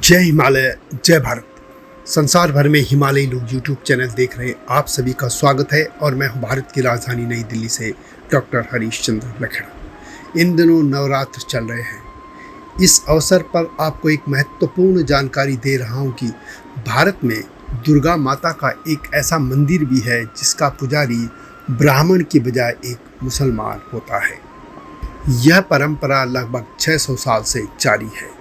जय हिमालय, जय भारत। संसार भर में हिमालयी लोग यूट्यूब चैनल देख रहे आप सभी का स्वागत है और मैं हूं भारत की राजधानी नई दिल्ली से डॉक्टर हरीश चंद्र लखेड़ा। इन दिनों नवरात्र चल रहे हैं। इस अवसर पर आपको एक महत्वपूर्ण जानकारी दे रहा हूं कि भारत में दुर्गा माता का एक ऐसा मंदिर भी है जिसका पुजारी ब्राह्मण की बजाय एक मुसलमान होता है। यह परंपरा लगभग 600 साल से जारी है।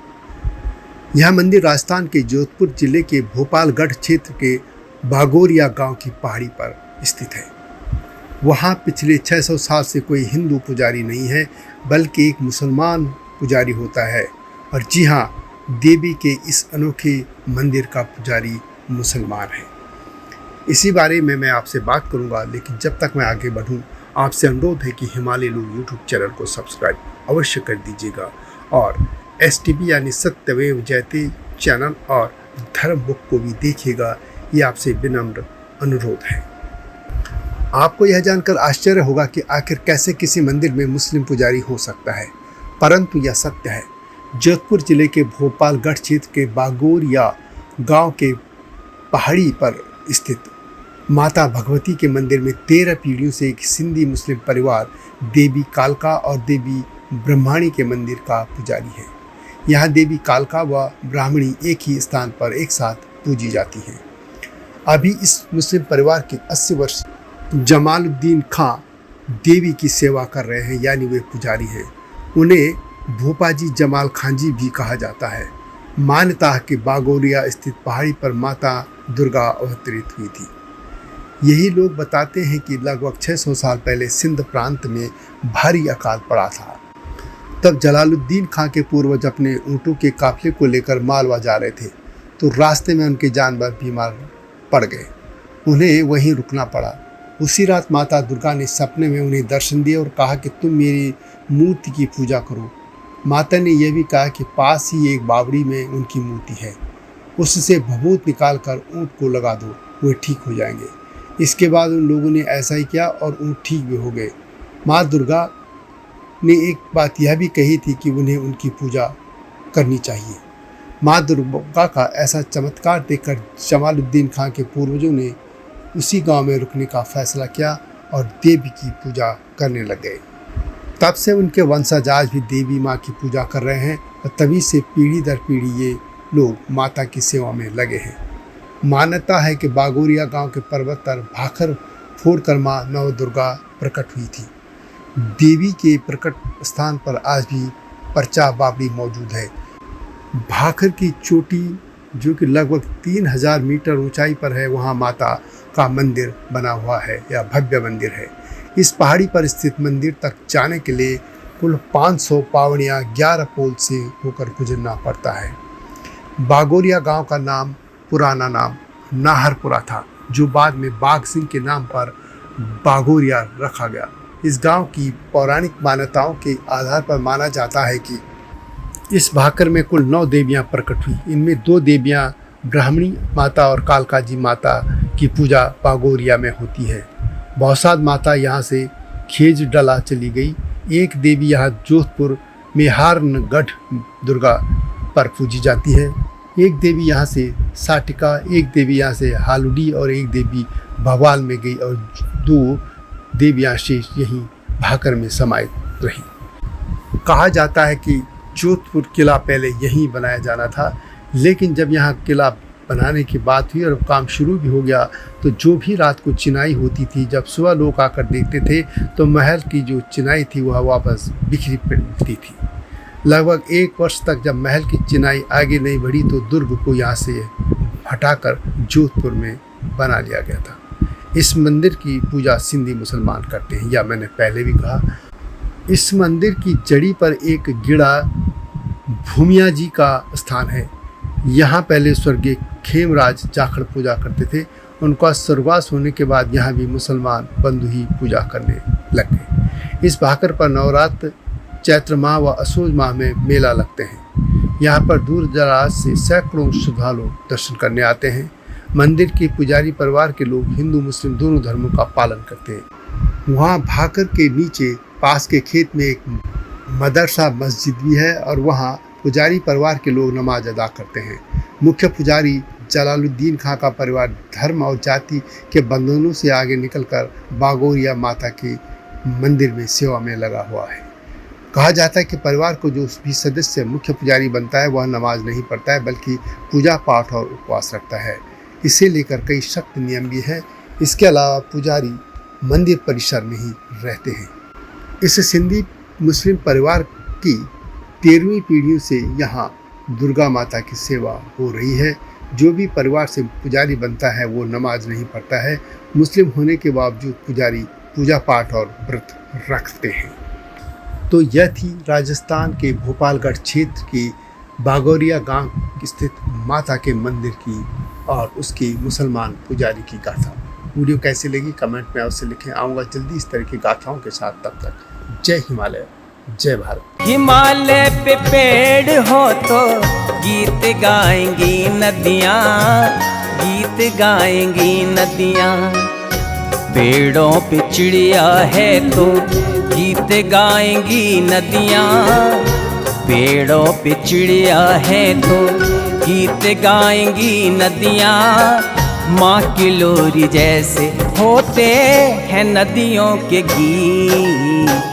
यह मंदिर राजस्थान के जोधपुर जिले के भोपालगढ़ क्षेत्र के बागोरिया गांव की पहाड़ी पर स्थित है। वहां पिछले 600 साल से कोई हिंदू पुजारी नहीं है, बल्कि एक मुसलमान पुजारी होता है। और जी हाँ, देवी के इस अनोखे मंदिर का पुजारी मुसलमान है। इसी बारे में मैं आपसे बात करूंगा, लेकिन जब तक मैं आगे बढ़ूं, आपसे अनुरोध है कि हिमालय लोग यूट्यूब चैनल को सब्सक्राइब अवश्य कर दीजिएगा और STB यानी सत्यमेव जयते चैनल और धर्म बुक को भी देखिएगा। ये आपसे विनम्र अनुरोध है। आपको यह जानकर आश्चर्य होगा कि आखिर कैसे किसी मंदिर में मुस्लिम पुजारी हो सकता है, परंतु यह सत्य है। जोधपुर जिले के भोपालगढ़ क्षेत्र के बागोरिया गांव के पहाड़ी पर स्थित माता भगवती के मंदिर में 13 पीढ़ियों से एक सिंधी मुस्लिम परिवार देवी कालका और देवी ब्रह्माणी के मंदिर का पुजारी है। यहाँ देवी कालका व ब्राह्मणी एक ही स्थान पर एक साथ पूजी जाती हैं। अभी इस मुस्लिम परिवार के 80 वर्ष जमालुद्दीन खां देवी की सेवा कर रहे हैं, यानी वे पुजारी हैं। उन्हें भोपाजी जमाल खां जी भी कहा जाता है। मान्यता है कि बागोरिया स्थित पहाड़ी पर माता दुर्गा अवतरित हुई थी। यही लोग बताते हैं कि लगभग 600 साल पहले सिंध प्रांत में भारी अकाल पड़ा था। तब जलालुद्दीन खां के पूर्वज अपने ऊँटों के काफिले को लेकर मालवा जा रहे थे, तो रास्ते में उनके जानवर बीमार पड़ गए। उन्हें वहीं रुकना पड़ा। उसी रात माता दुर्गा ने सपने में उन्हें दर्शन दिए और कहा कि तुम मेरी मूर्ति की पूजा करो। माता ने यह भी कहा कि पास ही एक बावड़ी में उनकी मूर्ति है, उससे भभूत निकाल कर ऊँट को लगा दो, वे ठीक हो जाएंगे। इसके बाद उन लोगों ने ऐसा ही किया और ऊँट ठीक भी हो गए। माँ दुर्गा ने एक बात यह भी कही थी कि उन्हें उनकी पूजा करनी चाहिए। माँ दुर्गा का ऐसा चमत्कार देखकर जमालुद्दीन खां के पूर्वजों ने उसी गांव में रुकने का फैसला किया और देवी की पूजा करने लग गए। तब से उनके वंशज आज भी देवी माँ की पूजा कर रहे हैं और तभी से पीढ़ी दर पीढ़ी ये लोग माता की सेवा में लगे हैं। मान्यता है कि बागोरिया गांव के पर्वत पर भाखर फोड़कर माँ नवदुर्गा प्रकट हुई थी। देवी के प्रकट स्थान पर आज भी पर्चा बावड़ी मौजूद है। भाखर की चोटी जो कि लगभग 3000 मीटर ऊंचाई पर है, वहां माता का मंदिर बना हुआ है या भव्य मंदिर है। इस पहाड़ी पर स्थित मंदिर तक जाने के लिए कुल 500 पावड़ियाँ 11 पोल से होकर गुजरना पड़ता है। बागोरिया गांव का नाम पुराना नाम नाहरपुरा था, जो बाद में बाघ सिंह के नाम पर बागोरिया रखा गया। इस गांव की पौराणिक मान्यताओं के आधार पर माना जाता है कि इस भाकर में कुल 9 देवियां प्रकट हुई। इनमें 2 देवियां ब्राह्मणी माता और कालका जी माता की पूजा बागोरिया में होती है। बहुसाद माता यहाँ से खेज डला चली गई। एक देवी यहाँ जोधपुर मेहारनगढ़ दुर्गा पर पूजी जाती है। एक देवी यहाँ से साटिका, एक देवी यहाँ से हालुडी और एक देवी भवाल में गई और 2 देवियाँ शेष यहीं भाकर में समाहित रही। कहा जाता है कि जोधपुर किला पहले यहीं बनाया जाना था, लेकिन जब यहाँ किला बनाने की बात हुई और काम शुरू भी हो गया, तो जो भी रात को चिनाई होती थी, जब सुबह लोग आकर देखते थे तो महल की जो चिनाई थी वह वापस बिखरी पड़ती थी। लगभग 1 वर्ष तक जब महल की चिनाई आगे नहीं बढ़ी तो दुर्ग को यहाँ से हटाकर जोधपुर में बना लिया गया था। इस मंदिर की पूजा सिंधी मुसलमान करते हैं, या मैंने पहले भी कहा। इस मंदिर की जड़ी पर एक गिड़ा भूमिया जी का स्थान है। यहाँ पहले स्वर्गीय खेमराज जाखड़ पूजा करते थे। उनका स्वर्गवास होने के बाद यहाँ भी मुसलमान बंधु ही पूजा करने लग गए। इस भाकर पर नवरात्र, चैत्र माह व असोज माह में मेला लगते हैं। यहाँ पर दूर दराज से सैकड़ों श्रद्धालु दर्शन करने आते हैं। मंदिर के पुजारी परिवार के लोग हिंदू मुस्लिम दोनों धर्मों का पालन करते हैं। वहाँ भाकर के नीचे पास के खेत में एक मदरसा मस्जिद भी है और वहाँ पुजारी परिवार के लोग नमाज अदा करते हैं। मुख्य पुजारी जलालुद्दीन खां का परिवार धर्म और जाति के बंधनों से आगे निकलकर बागोरिया माता के मंदिर में सेवा में लगा हुआ है। कहा जाता है कि परिवार को जो भी सदस्य मुख्य पुजारी बनता है वह नमाज नहीं पढ़ता है, बल्कि पूजा पाठ और उपवास रखता है। इसे लेकर कई सख्त नियम भी हैं। इसके अलावा पुजारी मंदिर परिसर में ही रहते हैं। इस सिंधी मुस्लिम परिवार की 13वीं पीढ़ियों से यहाँ दुर्गा माता की सेवा हो रही है। जो भी परिवार से पुजारी बनता है वो नमाज नहीं पढ़ता है। मुस्लिम होने के बावजूद पुजारी पूजा पाठ और व्रत रखते हैं। तो यह थी राजस्थान के भोपालगढ़ क्षेत्र की बागोरिया गांव स्थित माता के मंदिर की और उसकी मुसलमान पुजारी की गाथा। वीडियो कैसी लगी कमेंट में अवश्य लिखें। आऊँगा जल्दी इस तरह की गाथाओं के साथ। तब तक जय हिमालय, जय भारत। हिमालय पे पेड़ हो तो गीत गाएंगी नदियाँ, गीत गाएंगी नदियाँ। पेड़ों पे चिड़िया है तो गीत गाएंगी नदियाँ, पेड़ों पे चिड़िया है तो गीत गाएंगी नदियाँ। माँ की लोरी जैसे होते हैं नदियों के गीत।